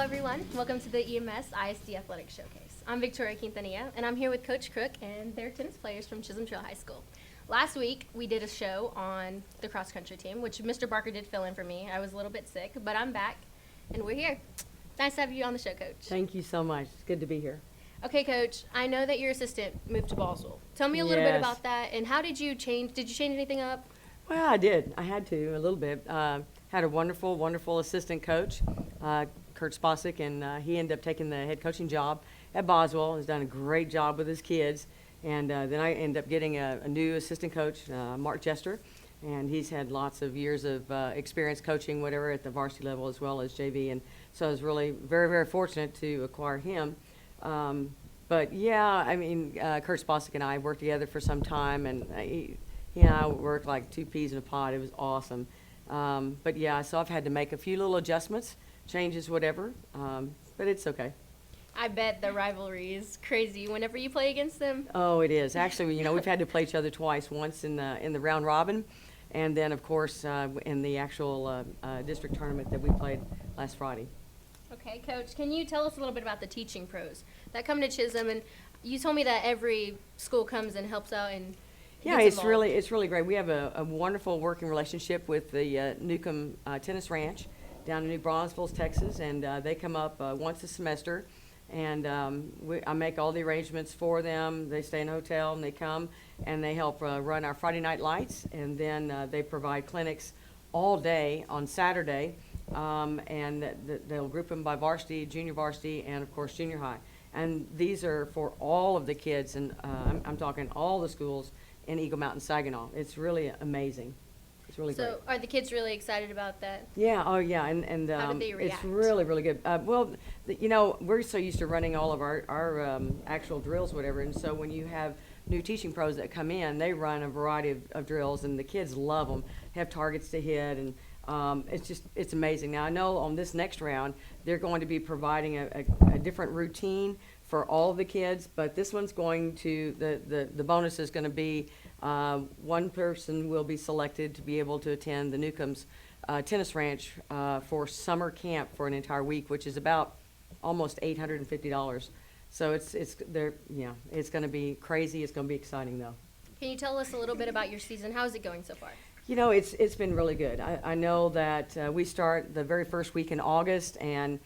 everyone. Welcome to the EMS-ISD Athletic Showcase. I'm Victoria Quintanilla, and I'm here with Coach Crook and their tennis players from Chisholm Trail High School. Last week, we did a show on the cross-country team, which Mr. Barker did fill in for me. I was a little bit sick, but I'm back, and we're here. Nice to have you on the show, Coach. Thank you so much. It's good to be here. Okay, Coach, I know that your assistant moved to Ballsville. Tell me a little bit Yes. about that, and how did you change? Did you change anything up? Well, I did. I had to a little bit. Had a wonderful, wonderful assistant coach, Kurt Spasic, and he ended up taking the head coaching job at Boswell. Has done a great job with his kids. And then I ended up getting a new assistant coach, Mark Jester, and he's had lots of years of experience coaching whatever at the varsity level as well as JV. And so I was really very, very fortunate to acquire him. But yeah, I mean, Kurt Spasic and I worked together for some time, and he and I worked like two peas in a pod. It was awesome. But yeah, so I've had to make a few little adjustments, changes, whatever. But it's okay. I bet the rivalry is crazy whenever you play against them. Oh, it is. Actually, we've had to play each other twice. Once in the round robin, and then of course in the actual district tournament that we played last Friday. Okay, Coach, can you tell us a little bit about the teaching pros that come to Chisholm? And you told me that every school comes and helps out and Yeah, gets it's involved. really great. We have a wonderful working relationship with the Newcomb Tennis Ranch down in New Braunfels, Texas, and they come up once a semester, and I make all the arrangements for them. They stay in a hotel, and they come, and they help run our Friday night lights, and then they provide clinics all day on Saturday, and they'll group them by varsity, junior varsity, and of course junior high. And these are for all of the kids, and I'm talking all the schools in Eagle Mountain, Saginaw. It's really amazing. It's really great. So are the kids really excited about that? Yeah, oh yeah, and How did they it's react? really good. Well, we're so used to running all of our actual drills, whatever, and so when you have new teaching pros that come in, they run a variety of drills, and the kids love them, have targets to hit, and it's amazing. Now, I know on this next round, they're going to be providing a different routine for all of the kids, but this one's going to, the bonus is going to be one person will be selected to be able to attend the Newcomb's Tennis Ranch for summer camp for an entire week, which is about almost $850. So it's going to be crazy. It's going to be exciting though. Can you tell us a little bit about your season? How is it going so far? It's been really good. I know that we start the very first week in August, and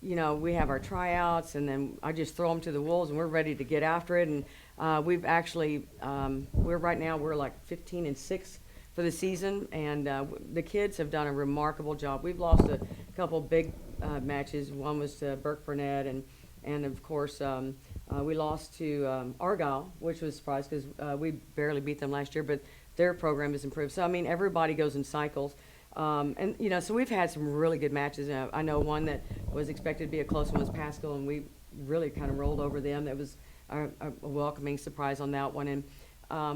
we have our tryouts, and then I just throw them to the wolves, and we're ready to get after it. And we've actually, we're like 15-6 for the season, and the kids have done a remarkable job. We've lost a couple big matches. One was to Burke Burnett, and of course we lost to Argyle, which was a surprise because we barely beat them last year, but their program has improved. So I mean, everybody goes in cycles. So we've had some really good matches. I know one that was expected to be a close one was Pascal, and we really kind of rolled over them. That was a welcoming surprise on that one. And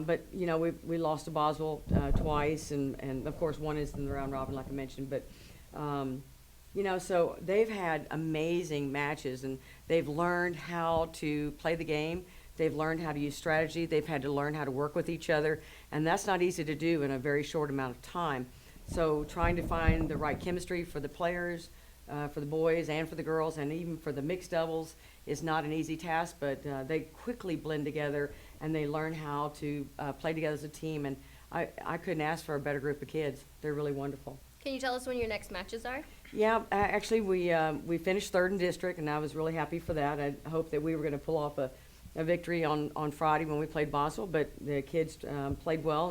but we lost to Boswell twice, and of course one is in the round robin, like I mentioned. But so they've had amazing matches, and they've learned how to play the game. They've learned how to use strategy. They've had to learn how to work with each other, and that's not easy to do in a very short amount of time. So trying to find the right chemistry for the players, for the boys and for the girls, and even for the mixed doubles is not an easy task, but they quickly blend together, and they learn how to play together as a team. And I couldn't ask for a better group of kids. They're really wonderful. Can you tell us when your next matches are? Yeah, actually we finished third in district, and I was really happy for that. I hoped that we were going to pull off a victory on Friday when we played Boswell, but the kids played well,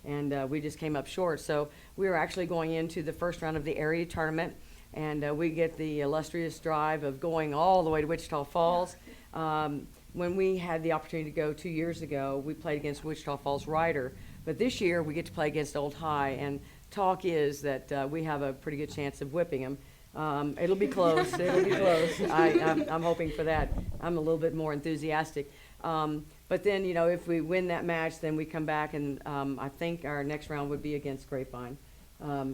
and we just came up short. So we were actually going into the first round of the area tournament, and we get the illustrious drive of going all the way to Wichita Falls. When we had the opportunity to go 2 years ago, we played against Wichita Falls Rider, but this year we get to play against Old High, and talk is that we have a pretty good chance of whipping them. It'll be close. It'll be close. I'm hoping for that. I'm a little bit more enthusiastic. But then, if we win that match, then we come back, and I think our next round would be against Grapevine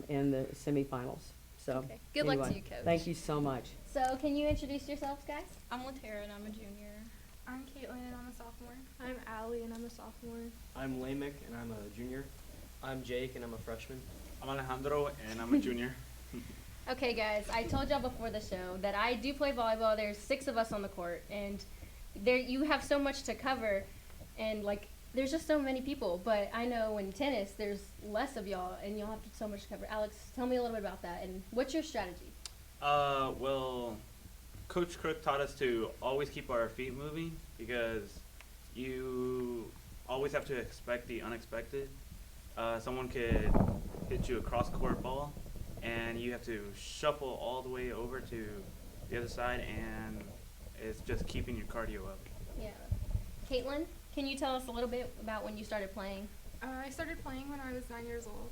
in the semifinals. So Okay. Good luck to you, Coach. Thank you so much. So can you introduce yourselves, guys? I'm Latara and I'm a junior. I'm Caitlin and I'm a sophomore. I'm Allie and I'm a sophomore. I'm Lamick and I'm a junior. I'm Jake and I'm a freshman. I'm Alejandro and I'm a junior. Okay, guys, I told y'all before the show that I do play volleyball. There's 6 of us on the court, and there you have so much to cover, and like there's just so many people. But I know in tennis, there's less of y'all, and you'll have so much to cover. Alex, tell me a little bit about that, and what's your strategy? Well, Coach Crook taught us to always keep our feet moving because you always have to expect the unexpected. Someone could hit you a cross-court ball, and you have to shuffle all the way over to the other side, and it's just keeping your cardio up. Yeah. Caitlin, can you tell us a little bit about when you started playing? I started playing when I was 9 years old.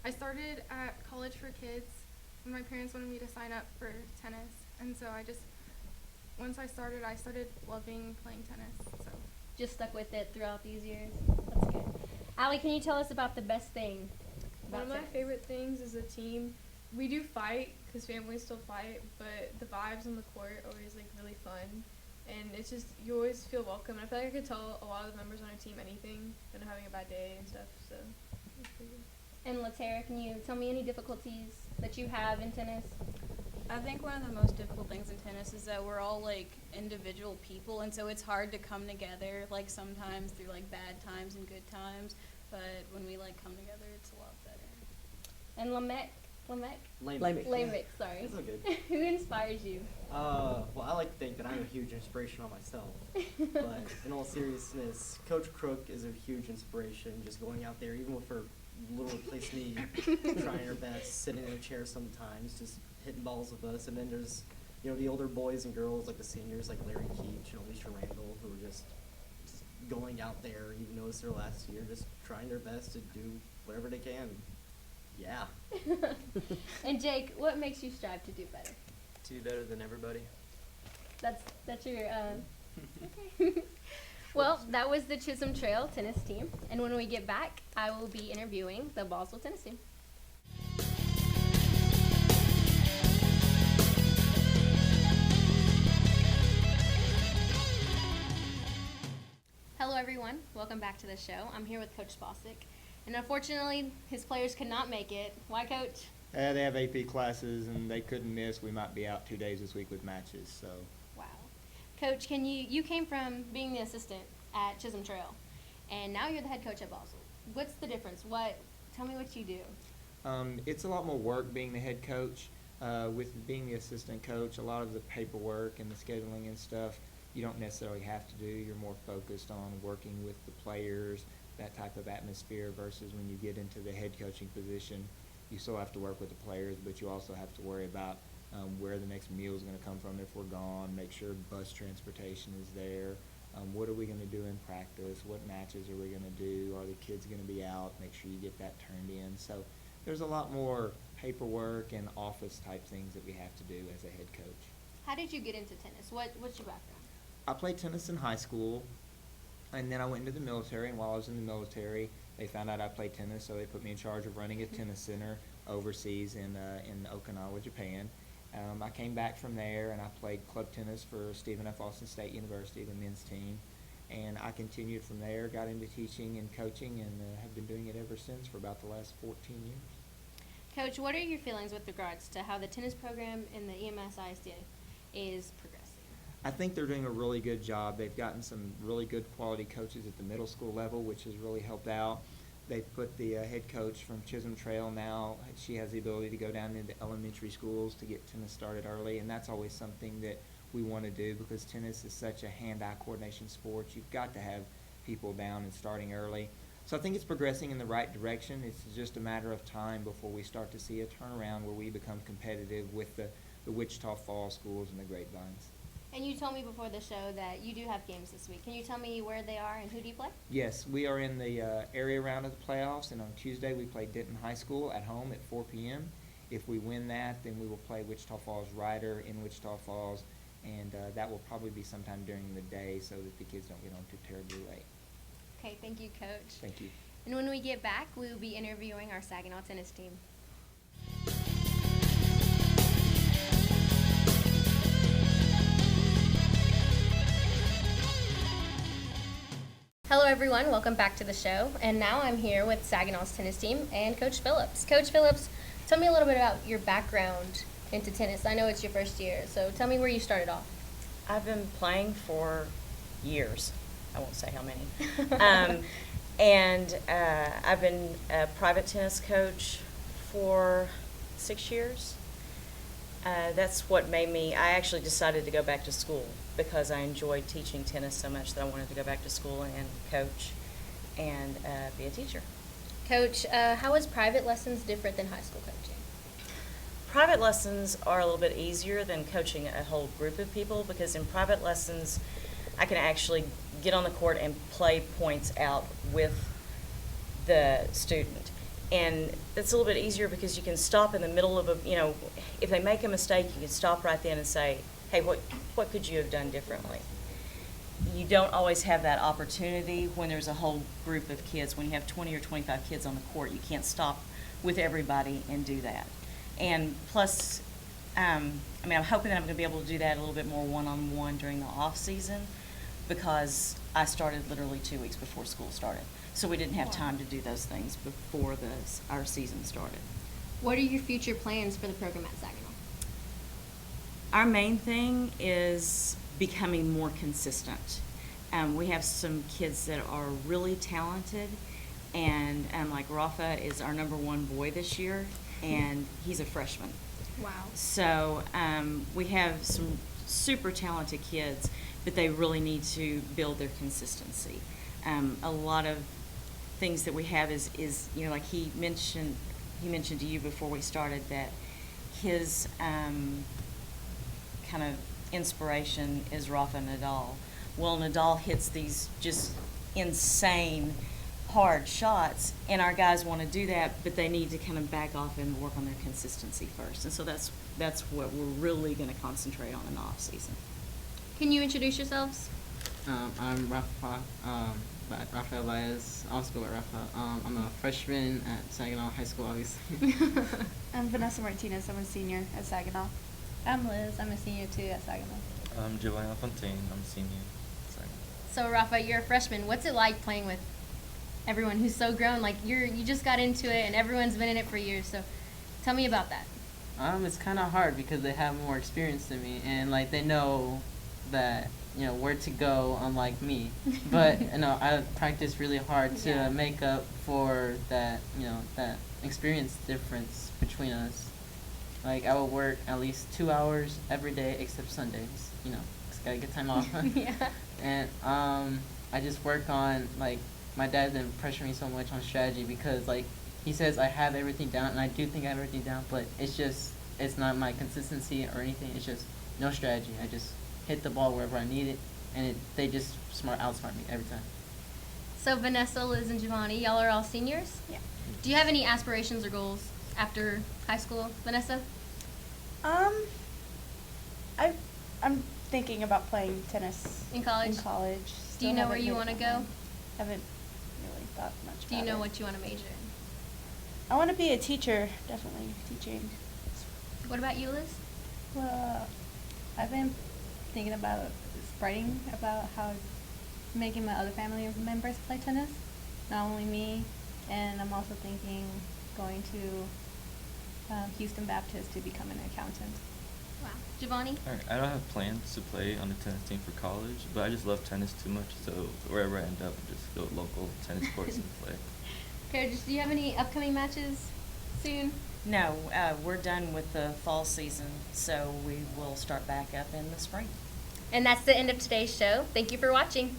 I started at College for Kids when my parents wanted me to sign up for tennis. And so once I started loving playing tennis. So Just stuck with it throughout these years? That's good. Allie, can you tell us about the best thing One about of my tennis? favorite things is the team. We do fight because families still fight, but the vibes on the court are always like really fun. And it's just, you always feel welcome. And I feel like I could tell a lot of the members on our team anything when they're having a bad day and stuff. So it's pretty good. And Latera, can you tell me any difficulties that you have in tennis? I think one of the most difficult things in tennis is that we're all like individual people, and so it's hard to come together like sometimes through like bad times and good times, but when we like come together it's a lot better. And Lamech, Lamech. sorry. It's all good. Who inspires you? Well, I like to think that I'm a huge inspiration on myself. But in all seriousness, Coach Crook is a huge inspiration. Just going out there, even with her little replace me, trying her best, sitting in a chair sometimes, just hitting balls with us. And then there's, the older boys and girls, like the seniors, like Larry Keach and Alicia Randall, who are just going out there, even though it's their last year, just trying their best to do whatever they can. Yeah. And Jake, what makes you strive to do better? To be better than everybody. That's your okay. Well, that was the Chisholm Trail tennis team, and when we get back, I will be interviewing the Ballsville tennis team. Hello, everyone. Welcome back to the show. I'm here with Coach Bosick, and unfortunately, his players could not make it. Why, Coach? They have AP classes and they couldn't miss. We might be out 2 days this week with matches. So Wow. Coach, you came from being the assistant at Chisholm Trail, and now you're the head coach at Ballsville. What's the difference? Tell me what you do. it's a lot more work being the head coach. With being the assistant coach, a lot of the paperwork and the scheduling and stuff you don't necessarily have to do. You're more focused on working with the players, that type of atmosphere, versus when you get into the head coaching position, you still have to work with the players, but you also have to worry about where the next meal is going to come from if we're gone, make sure bus transportation is there, what are we going to do in practice, what matches are we going to do, are the kids going to be out, make sure you get that turned in. So there's a lot more paperwork and office type things that we have to do as a head coach. How did you get into tennis? What's your background? I played tennis in high school, and then I went into the military, and while I was in the military, they found out I played tennis, so they put me in charge of running a tennis center overseas in Okinawa, Japan. I came back from there, and I played club tennis for Stephen F. Austin State University, the men's team, and I continued from there, got into teaching and coaching, and have been doing it ever since for about the last 14 years. Coach, what are your feelings with regards to how the tennis program in the EMS-ISD is progressing? I think they're doing a really good job. They've gotten some really good quality coaches at the middle school level, which has really helped out. They've put the head coach from Chisholm Trail now. She has the ability to go down into elementary schools to get tennis started early, and that's always something that we want to do because tennis is such a hand-eye coordination sport. You've got to have people down and starting early. So I think it's progressing in the right direction. It's just a matter of time before we start to see a turnaround where we become competitive with the Wichita Falls schools and the Grapevines. And you told me before the show that you do have games this week. Can you tell me where they are and who do you play? Yes, we are in the area round of the playoffs, and on Tuesday we play Denton High School at home at 4 p.m. If we win that, then we will play Wichita Falls Rider in Wichita Falls, and that will probably be sometime during the day so that the kids don't get on too terribly late. Okay, thank you, Coach. Thank you. And when we get back, we will be interviewing our Saginaw tennis team. Hello, everyone. Welcome back to the show. And now I'm here with Saginaw's tennis team and Coach Phillips. Coach Phillips, Tell me a little bit about your background into tennis. I know it's your first year, so tell me where you started off. I've been playing for years. I won't say how many. And I've been a private tennis coach for 6 years. That's what made me, I actually decided to go back to school because I enjoyed teaching tennis so much that I wanted to go back to school and coach and be a teacher. Coach, how is private lessons different than high school coaching? Private lessons are a little bit easier than coaching a whole group of people because in private lessons, I can actually get on the court and play points out with the student. And it's a little bit easier because you can stop in the middle of if they make a mistake, you can stop right then and say, hey, what could you have done differently? You don't always have that opportunity when there's a whole group of kids. When you have 20 or 25 kids on the court, you can't stop with everybody and do that. And plus, I'm hoping that I'm going to be able to do that a little bit more one-on-one during the off season because I started literally 2 weeks before school started. So we didn't have time to do those things before our season started. What are your future plans for the program at Saginaw? Our main thing is becoming more consistent. We have some kids that are really talented, and like Rafa is our #1 boy this year, and he's a freshman. Wow. So we have some super talented kids, but they really need to build their consistency. A lot of things that we have is like he mentioned to you before we started that his kind of inspiration is Rafa Nadal. Well, Nadal hits these just insane hard shots, and our guys want to do that, but they need to kind of back off and work on their consistency first. And so that's what we're really going to concentrate on in the off season. Can you introduce yourselves? I'm Rafa, Rafael Baez. I'll school at Rafa. I'm a freshman at Saginaw High School, obviously. I'm Vanessa Martinez. I'm a senior at Saginaw. I'm Liz. I'm a senior too at Saginaw. I'm Giovanni Fontaine. I'm a senior at Saginaw. So Rafa, you're a freshman. What's it like playing with everyone who's so grown? Like you just got into it, and everyone's been in it for years. So tell me about that. It's kind of hard because they have more experience than me, and like they know that where to go, unlike me. But I practice really hard to make up for that that experience difference between us. Like I will work at least 2 hours every day except Sundays. Just gotta get time off. Yeah. And I just work on like my dad didn't pressure me so much on strategy because like he says I have everything down, and I do think I have everything down, but it's not my consistency or anything. It's just no strategy. I just hit the ball wherever I need it, and they just outsmart me every time. So Vanessa, Liz, and Giovanni, y'all are all seniors? Yeah. Do you have any aspirations or goals after high school, Vanessa? I'm thinking about playing tennis In college? In college. Do you Still know where haven't you made want to up go? my mind. Haven't really thought much about it. Do you know what you want to major in? I want to be a teacher, definitely teaching. What about you, Liz? Well, I've been thinking about writing about how making my other family members play tennis, not only me, and I'm also thinking going to Houston Baptist to become an accountant. Wow. Giovanni? Alright, I don't have plans to play on the tennis team for college, but I just love tennis too much, so wherever I end up, I just go to local tennis courts and play. Coach, do you have any upcoming matches soon? No, we're done with the fall season, so we will start back up in the spring. And that's the end of today's show. Thank you for watching.